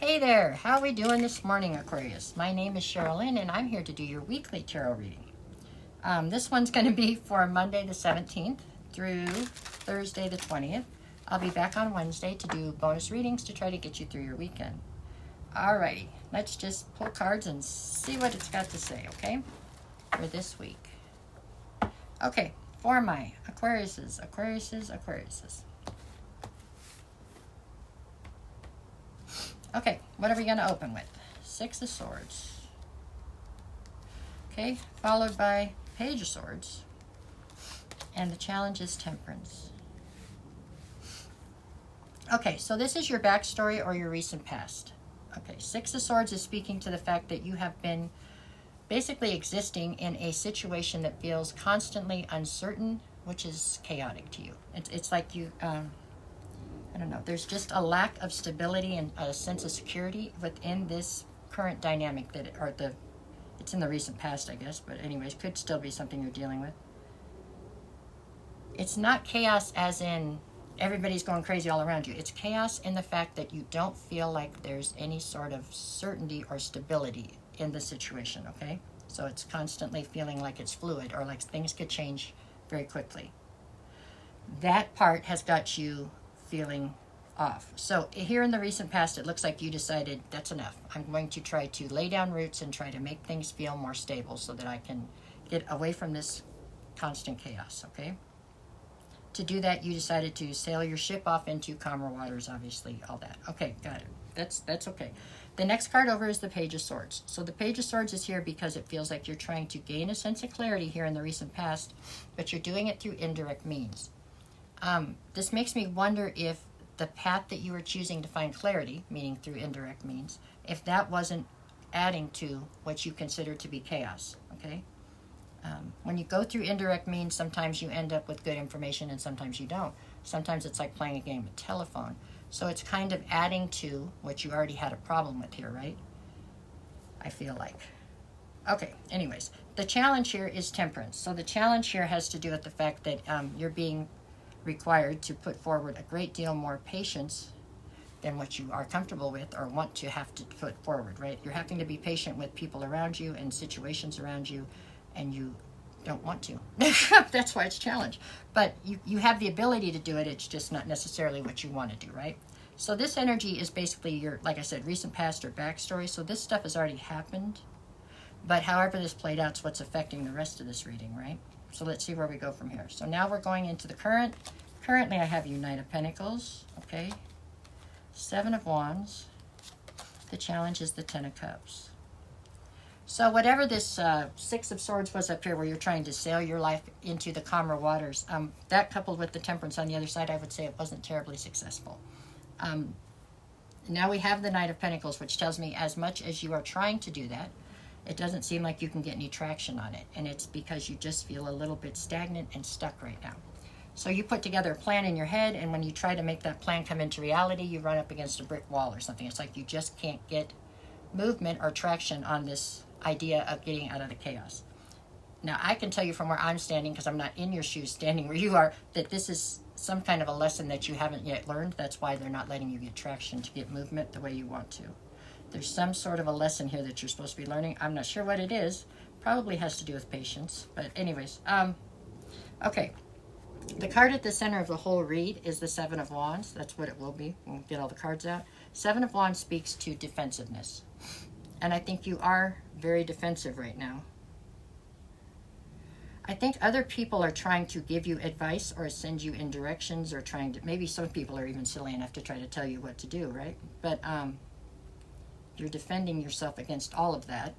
Hey there, how are we doing this morning, Aquarius? My name is Sherilyn, and I'm here to do your weekly tarot reading. This one's going to be for Monday the 17th through Thursday the 20th. I'll be back on Wednesday to do bonus readings to try to get you through your weekend. Alrighty, let's just pull cards and see what it's got to say, okay? For this week. Okay, for my Aquariuses. Okay, what are we going to open with? Six of Swords. Okay, followed by Page of Swords. And the challenge is Temperance. Okay, so this is your backstory or your recent past. Okay, Six of Swords is speaking to the fact that you have been basically existing in a situation that feels constantly uncertain, which is chaotic to you. It's like you... I don't know, there's just a lack of stability and a sense of security within this current dynamic it's in the recent past, I guess, but anyways, could still be something you're dealing with. It's not chaos as in everybody's going crazy all around you. It's chaos in the fact that you don't feel like there's any sort of certainty or stability in the situation, okay? So it's constantly feeling like it's fluid or like things could change very quickly. That part has got you feeling off. So here in the recent past, it looks like you decided that's enough. I'm going to try to lay down roots and try to make things feel more stable so that I can get away from this constant chaos, okay? To do that, you decided to sail your ship off into calmer waters, obviously, all that. Okay, got it. That's okay. The next card over is the Page of Swords. So the Page of Swords is here because it feels like you're trying to gain a sense of clarity here in the recent past, but you're doing it through indirect means. This makes me wonder if the path that you were choosing to find clarity, meaning through indirect means, if that wasn't adding to what you consider to be chaos, okay? When you go through indirect means, sometimes you end up with good information and sometimes you don't. Sometimes it's like playing a game of telephone. So it's kind of adding to what you already had a problem with here, right? I feel like. Okay, anyways, the challenge here is Temperance. So the challenge here has to do with the fact that you're being required to put forward a great deal more patience than what you are comfortable with or want to have to put forward, right? You're having to be patient with people around you and situations around you, and you don't want to. That's why it's a challenge. But you have the ability to do it, it's just not necessarily what you want to do, right? So this energy is basically your, like I said, recent past or backstory. So this stuff has already happened, but however this played out is what's affecting the rest of this reading, right? So let's see where we go from here. So now we're going into the current. Currently, I have you Knight of Pentacles, okay? Seven of Wands. The challenge is the Ten of Cups. So whatever this Six of Swords was up here where you're trying to sail your life into the calmer waters, that coupled with the Temperance on the other side, I would say it wasn't terribly successful. Now we have the Knight of Pentacles, which tells me as much as you are trying to do that, it doesn't seem like you can get any traction on it. And it's because you just feel a little bit stagnant and stuck right now. So you put together a plan in your head, and when you try to make that plan come into reality, you run up against a brick wall or something. It's like you just can't get movement or traction on this idea of getting out of the chaos. Now, I can tell you from where I'm standing, because I'm not in your shoes standing where you are, that this is some kind of a lesson that you haven't yet learned. That's why they're not letting you get traction to get movement the way you want to. There's some sort of a lesson here that you're supposed to be learning. I'm not sure what it is. Probably has to do with patience. But anyways, okay. The card at the center of the whole read is the Seven of Wands. That's what it will be. We'll get all the cards out. Seven of Wands speaks to defensiveness. And I think you are very defensive right now. I think other people are trying to give you advice or send you in directions or trying to, maybe some people are even silly enough to try to tell you what to do, right? But you're defending yourself against all of that.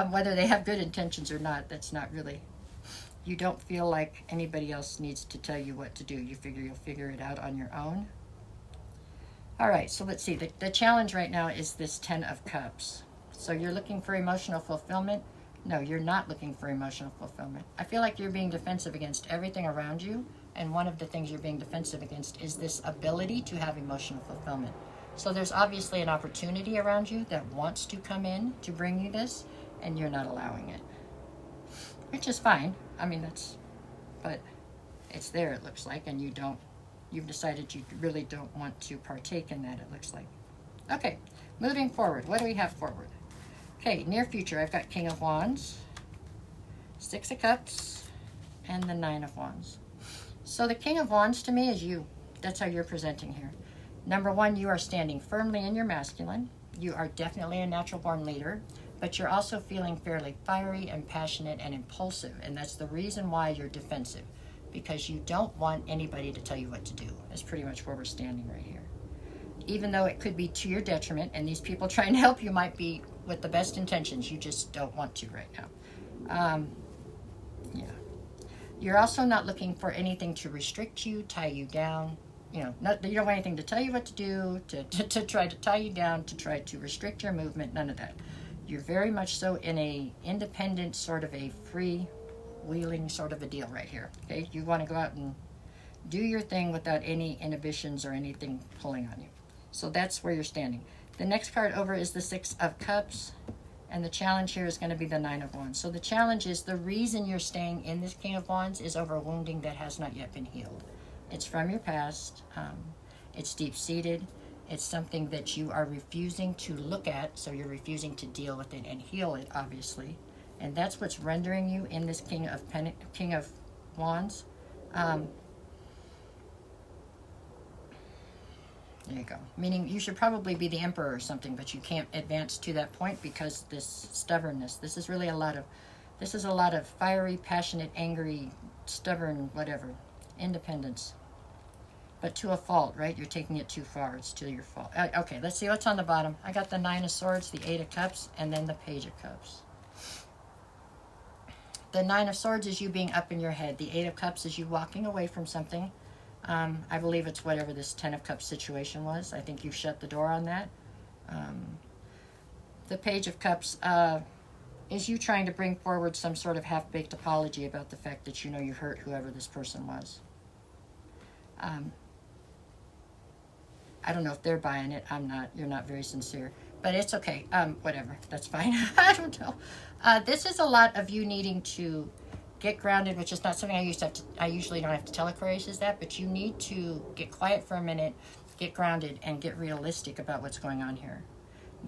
Whether they have good intentions or not, that's not really... You don't feel like anybody else needs to tell you what to do. You figure you'll figure it out on your own. All right, so let's see. The challenge right now is this Ten of Cups. So you're looking for emotional fulfillment? No, you're not looking for emotional fulfillment. I feel like you're being defensive against everything around you, and one of the things you're being defensive against is this ability to have emotional fulfillment. So there's obviously an opportunity around you that wants to come in to bring you this, and you're not allowing it. Which is fine. I mean, but it's there, it looks like, and you've decided you really don't want to partake in that, it looks like. Okay, moving forward. What do we have forward? Okay, near future, I've got King of Wands, Six of Cups, and the Nine of Wands. So the King of Wands to me is you. That's how you're presenting here. Number one, you are standing firmly in your masculine. You are definitely a natural born leader, but you're also feeling fairly fiery and passionate and impulsive. And that's the reason why you're defensive, because you don't want anybody to tell you what to do. That's pretty much where we're standing right here. Even though it could be to your detriment, and these people trying to help you might be with the best intentions, you just don't want to right now. Yeah. You're also not looking for anything to restrict you, tie you down. You know, you don't want anything to tell you what to do, to try to tie you down, to try to restrict your movement, none of that. You're very much so in a independent, sort of a free-wheeling sort of a deal right here. Okay, you want to go out and do your thing without any inhibitions or anything pulling on you. So that's where you're standing. The next card over is the Six of Cups, and the challenge here is going to be the Nine of Wands. So the challenge is, the reason you're staying in this King of Wands is over wounding that has not yet been healed. It's from your past. It's deep-seated. It's something that you are refusing to look at, so you're refusing to deal with it and heal it, obviously. And that's what's rendering you in this King of Wands. There you go. Meaning you should probably be the emperor or something, but you can't advance to that point because this stubbornness. This is really a lot of fiery, passionate, angry, stubborn, whatever, independence. But to a fault, right? You're taking it too far. It's to your fault. Okay, let's see what's on the bottom. I got the Nine of Swords, the Eight of Cups, and then the Page of Cups. The Nine of Swords is you being up in your head. The Eight of Cups is you walking away from something. I believe it's whatever this Ten of Cups situation was. I think you've shut the door on that. The Page of Cups is you trying to bring forward some sort of half-baked apology about the fact that you know you hurt whoever this person was. I don't know if they're buying it. I'm not. You're not very sincere. But it's okay. Whatever. That's fine. I don't know. This is a lot of you needing to get grounded, which is not something I usually don't have to tell Aquarius is that, but you need to get quiet for a minute, get grounded, and get realistic about what's going on here.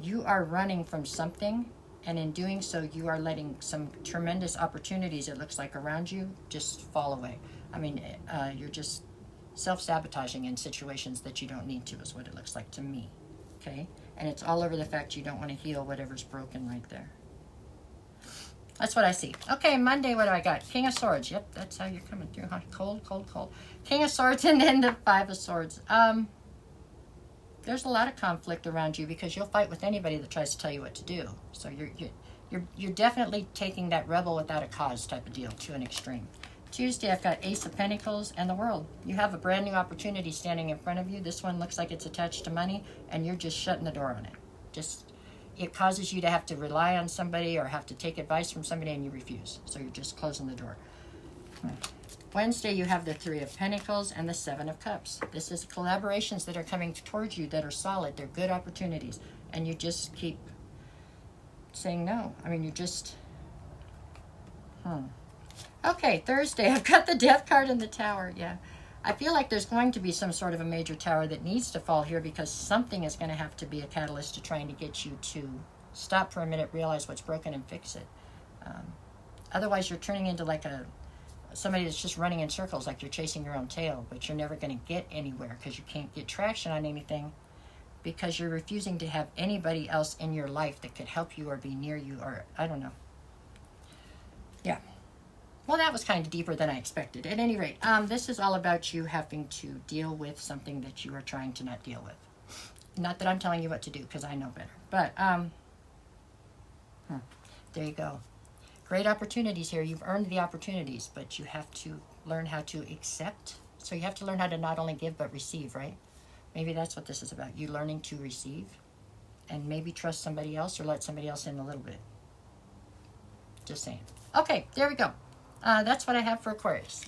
You are running from something, and in doing so, you are letting some tremendous opportunities, it looks like, around you just fall away. I mean, you're just self-sabotaging in situations that you don't need to, is what it looks like to me. Okay? And it's all over the fact you don't want to heal whatever's broken right there. That's what I see. Okay, Monday, what do I got? King of Swords. Yep, that's how you're coming through, huh? Cold, cold, cold. King of Swords and then the Five of Swords. There's a lot of conflict around you because you'll fight with anybody that tries to tell you what to do. So you're definitely taking that rebel without a cause type of deal to an extreme. Tuesday, I've got Ace of Pentacles and the World. You have a brand new opportunity standing in front of you. This one looks like it's attached to money, and you're just shutting the door on it. It causes you to have to rely on somebody or have to take advice from somebody, and you refuse. So you're just closing the door. Wednesday, you have the Three of Pentacles and the Seven of Cups. This is collaborations that are coming towards you that are solid. They're good opportunities. And you just keep saying no. I mean, you just... Okay, Thursday, I've got the Death card and the Tower. Yeah. I feel like there's going to be some sort of a major tower that needs to fall here because something is going to have to be a catalyst to trying to get you to stop for a minute, realize what's broken, and fix it. Otherwise, you're turning into like somebody that's just running in circles, like you're chasing your own tail, but you're never going to get anywhere because you can't get traction on anything because you're refusing to have anybody else in your life that could help you or be near you, or I don't know. Yeah. Well, that was kind of deeper than I expected. At any rate, this is all about you having to deal with something that you are trying to not deal with. Not that I'm telling you what to do, because I know better. But, there you go. Great opportunities here. You've earned the opportunities, but you have to learn how to accept. So you have to learn how to not only give, but receive, right? Maybe that's what this is about. You learning to receive, and maybe trust somebody else or let somebody else in a little bit. Just saying. Okay, there we go. That's what I have for Aquarius.